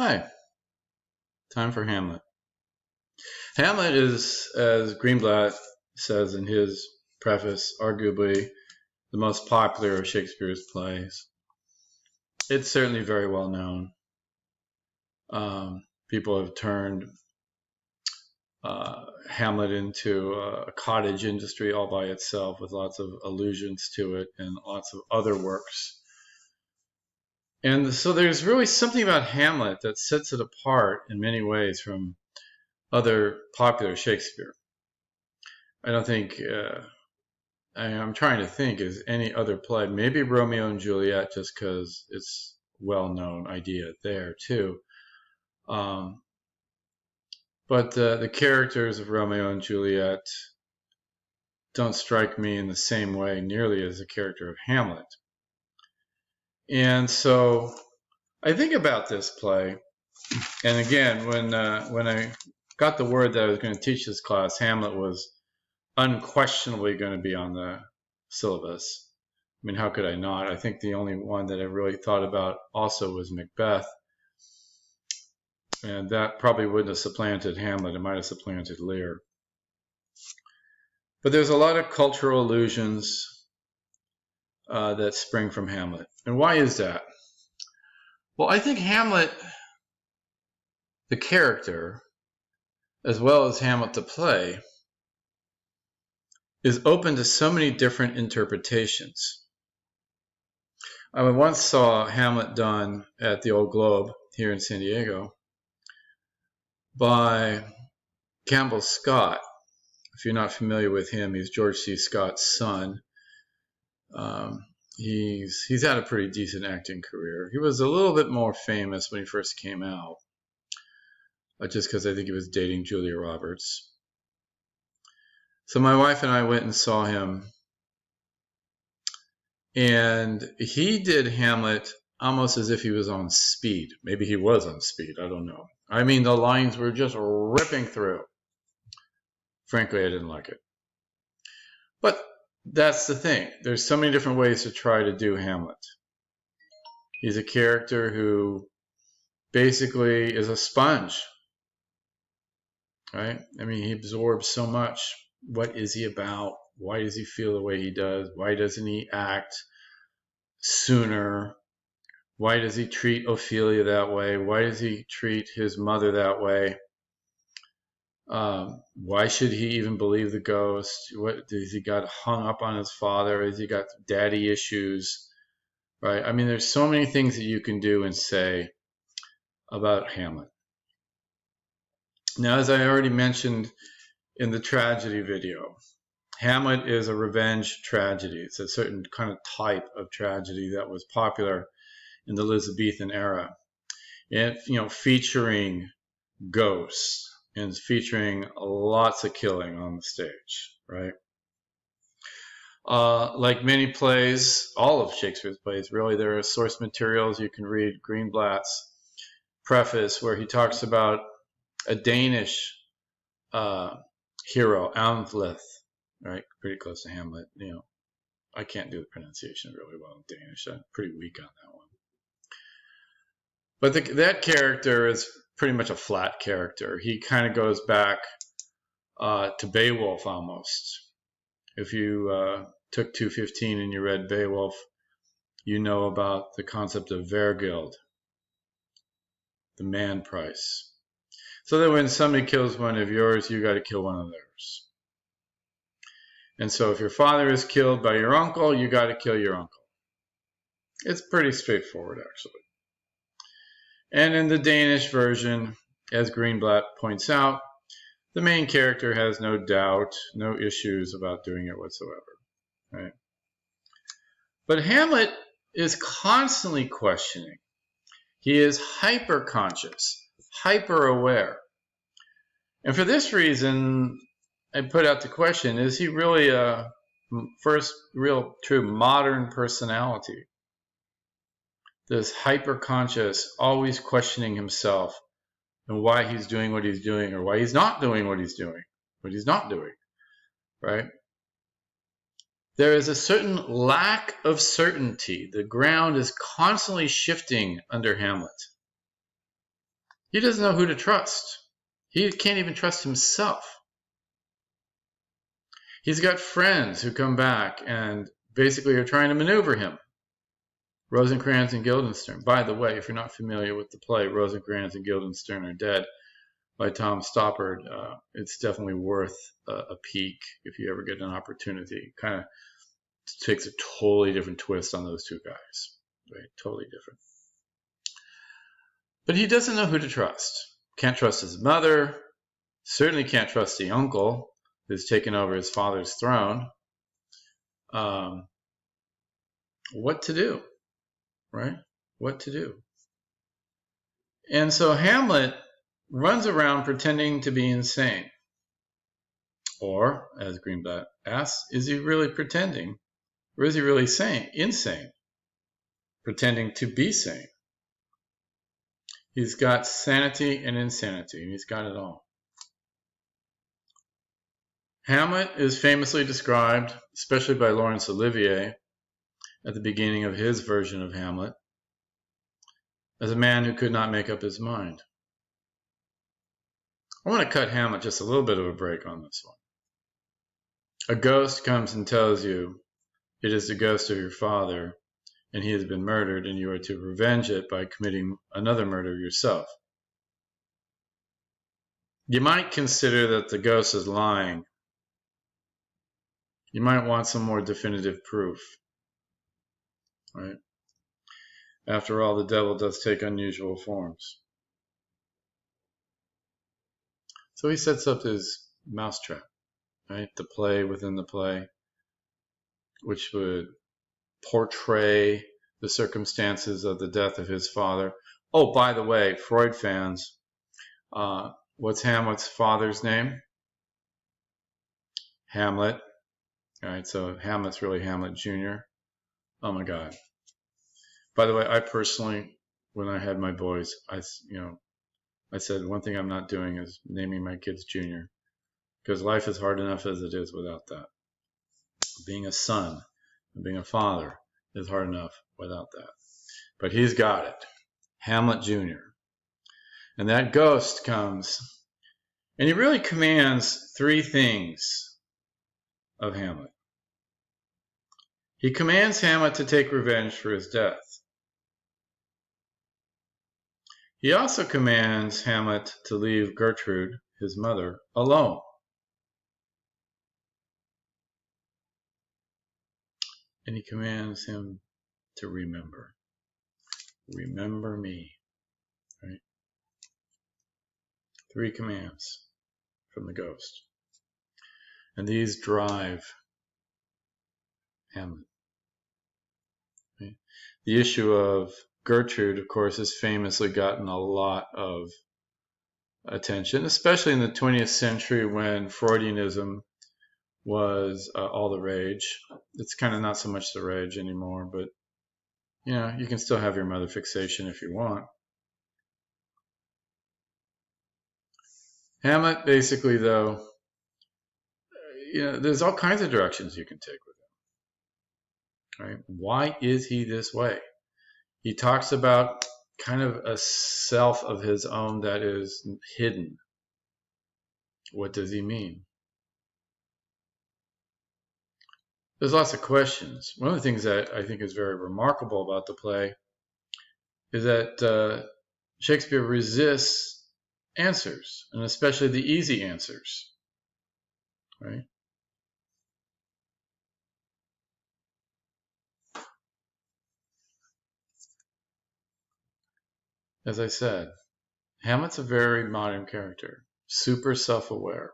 Hi, time for Hamlet. Hamlet is, as Greenblatt says in his preface, arguably the most popular of Shakespeare's plays. It's certainly very well known. People have turned Hamlet into a cottage industry all by itself with lots of allusions to it and lots of other works. And so there's really something about Hamlet that sets it apart in many ways from other popular Shakespeare. I don't think, I'm trying to think, is any other play, maybe Romeo and Juliet, just because it's well-known idea there too. But the characters of Romeo and Juliet don't strike me in the same way nearly as the character of Hamlet. And so I think about this play, and again, when I got the word that I was going to teach this class, Hamlet was unquestionably going to be on the syllabus. I mean, how could I not? I think the only one that I really thought about also was Macbeth. And that probably wouldn't have supplanted Hamlet. It might have supplanted Lear. But there's a lot of cultural allusions that spring from Hamlet. And why is that? Well, I think Hamlet, the character, as well as Hamlet the play, is open to so many different interpretations. I once saw Hamlet done at the Old Globe here in San Diego by Campbell Scott. If you're not familiar with him, he's George C. Scott's son. He's had a pretty decent acting career. He was a little bit more famous when he first came out, just because I think he was dating Julia Roberts. So my wife and I went and saw him, and he did Hamlet almost as if he was on speed. Maybe he was on speed, I don't know. I mean, the lines were just ripping through. Frankly, I didn't like it. But that's the thing. There's so many different ways to try to do Hamlet. He's a character who basically is a sponge, right? I mean, he absorbs so much. What is he about? Why does he feel the way he does? Why doesn't he act sooner? Why does he treat Ophelia that way? Why does he treat his mother that way? Why should he even believe the ghost? What has he got hung up on his father? Has he got daddy issues? Right? I mean, there's so many things that you can do and say about Hamlet. Now, as I already mentioned in the tragedy video, Hamlet is a revenge tragedy. It's a certain kind of type of tragedy that was popular in the Elizabethan era, and featuring ghosts and featuring lots of killing on the stage, right? Like many plays, all of Shakespeare's plays, really, there are source materials. You can read Greenblatt's preface where he talks about a Danish hero, Hamlet, right? Pretty close to Hamlet. I can't do the pronunciation really well in Danish. I'm pretty weak on that one. But that character is pretty much a flat character. He kind of goes back to Beowulf almost. If you took 215 and you read Beowulf, you know about the concept of Vergild, the man price. So that when somebody kills one of yours, you got to kill one of theirs. And so if your father is killed by your uncle, you got to kill your uncle. It's pretty straightforward, actually. And in the Danish version, as Greenblatt points out, the main character has no doubt, no issues about doing it whatsoever, right? But Hamlet is constantly questioning. He is hyper-conscious, hyper-aware. And for this reason, I put out the question, is he really a first real true modern personality? This hyper-conscious, always questioning himself and why he's doing what he's doing, or why he's not doing what he's doing, right? There is a certain lack of certainty. The ground is constantly shifting under Hamlet. He doesn't know who to trust. He can't even trust himself. He's got friends who come back and basically are trying to maneuver him. Rosencrantz and Guildenstern. By the way, if you're not familiar with the play, Rosencrantz and Guildenstern Are Dead by Tom Stoppard, it's definitely worth a peek if you ever get an opportunity. Kind of takes a totally different twist on those two guys. Right? Totally different. But he doesn't know who to trust. Can't trust his mother. Certainly can't trust the uncle who's taken over his father's throne. What to do, right? What to do? And so Hamlet runs around pretending to be insane. Or, as Greenblatt asks, is he really pretending? Or is he really insane? Pretending to be sane. He's got sanity and insanity, and he's got it all. Hamlet is famously described, especially by Laurence Olivier, at the beginning of his version of Hamlet, as a man who could not make up his mind. I want to cut Hamlet just a little bit of a break on this one. A ghost comes and tells you it is the ghost of your father, and he has been murdered, and you are to revenge it by committing another murder yourself. You might consider that the ghost is lying. You might want some more definitive proof. Right? After all, the devil does take unusual forms. So he sets up his mousetrap, right? The play within the play, which would portray the circumstances of the death of his father. Oh, by the way, Freud fans, what's Hamlet's father's name? Hamlet. All right, so Hamlet's really Hamlet Jr. Oh my God. By the way, I personally, when I had my boys, I said one thing I'm not doing is naming my kids Junior, because life is hard enough as it is without that. Being a son and being a father is hard enough without that. But he's got it. Hamlet Jr. And that ghost comes, and he really commands three things of Hamlet. He commands Hamlet to take revenge for his death. He also commands Hamlet to leave Gertrude, his mother, alone. And he commands him to remember. Remember me. Right? Three commands from the ghost. And these drive Hamlet. Right? The issue of Gertrude, of course, has famously gotten a lot of attention, especially in the 20th century when Freudianism was all the rage. It's kind of not so much the rage anymore, but you can still have your mother fixation if you want. Hamlet, basically, though, there's all kinds of directions you can take with him. Right? Why is he this way? He talks about kind of a self of his own that is hidden. What does he mean? There's lots of questions. One of the things that I think is very remarkable about the play is that Shakespeare resists answers, and especially the easy answers. Right? As I said, Hamlet's a very modern character, super self-aware,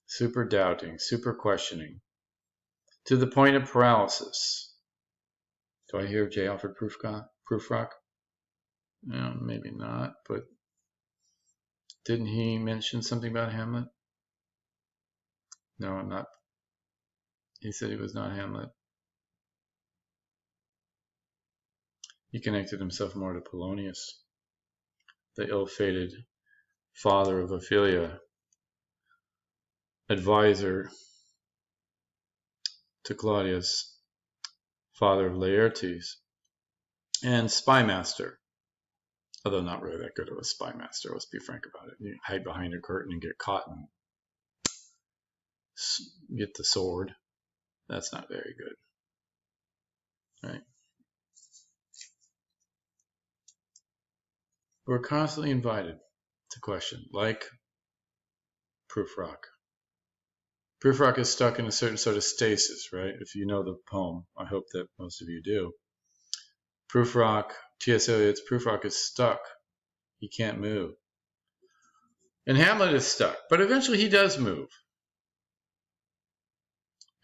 super doubting, super questioning, to the point of paralysis. Do I hear J. Alfred Prufrock? No, maybe not, but didn't he mention something about Hamlet? No, not. He said he was not Hamlet. He connected himself more to Polonius, the ill-fated father of Ophelia, advisor to Claudius, father of Laertes, and spy master Although not really that good of a spy master, let's be frank about it. You hide behind a curtain and get caught and get the sword. That's not very good, right? We're constantly invited to question, like Prufrock. Prufrock is stuck in a certain sort of stasis, right? If you know the poem, I hope that most of you do. Prufrock, T.S. Eliot's Prufrock is stuck. He can't move. And Hamlet is stuck, but eventually he does move.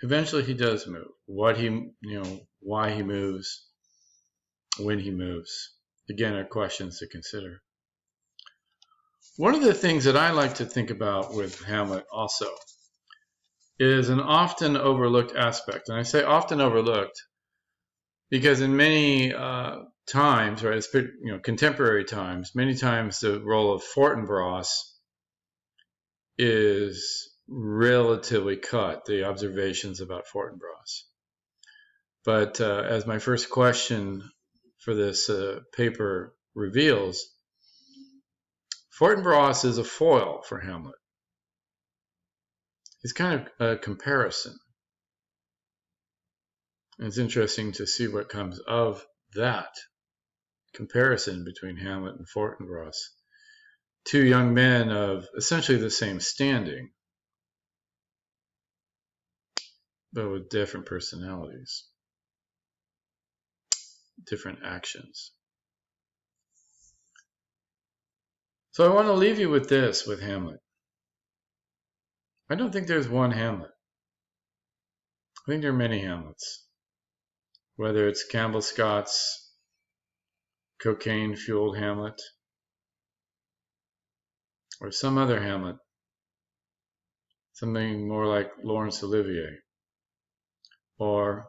Eventually he does move. What he, why he moves, when he moves, again, are questions to consider. One of the things that I like to think about with Hamlet also is an often overlooked aspect. And I say often overlooked because in many times, right, it's, contemporary times, many times the role of Fortinbras is relatively cut, the observations about Fortinbras. But as my first question for this paper reveals, Fortinbras is a foil for Hamlet. It's kind of a comparison. And it's interesting to see what comes of that comparison between Hamlet and Fortinbras. Two young men of essentially the same standing, but with different personalities, different actions. So I want to leave you with this, with Hamlet. I don't think there's one Hamlet. I think there are many Hamlets. Whether it's Campbell Scott's cocaine-fueled Hamlet, or some other Hamlet, something more like Laurence Olivier, or,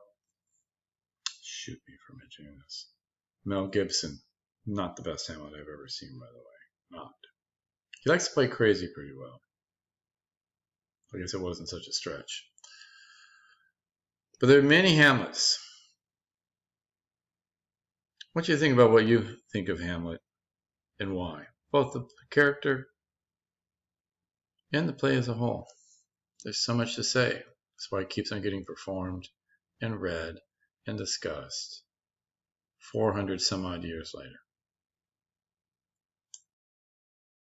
shoot me for mentioning this, Mel Gibson. Not the best Hamlet I've ever seen, by the way. Not. He likes to play crazy pretty well. I guess it wasn't such a stretch. But there are many Hamlets. What do you think about what you think of Hamlet and why? Both the character and the play as a whole. There's so much to say. That's why it keeps on getting performed and read and discussed 400 some odd years later.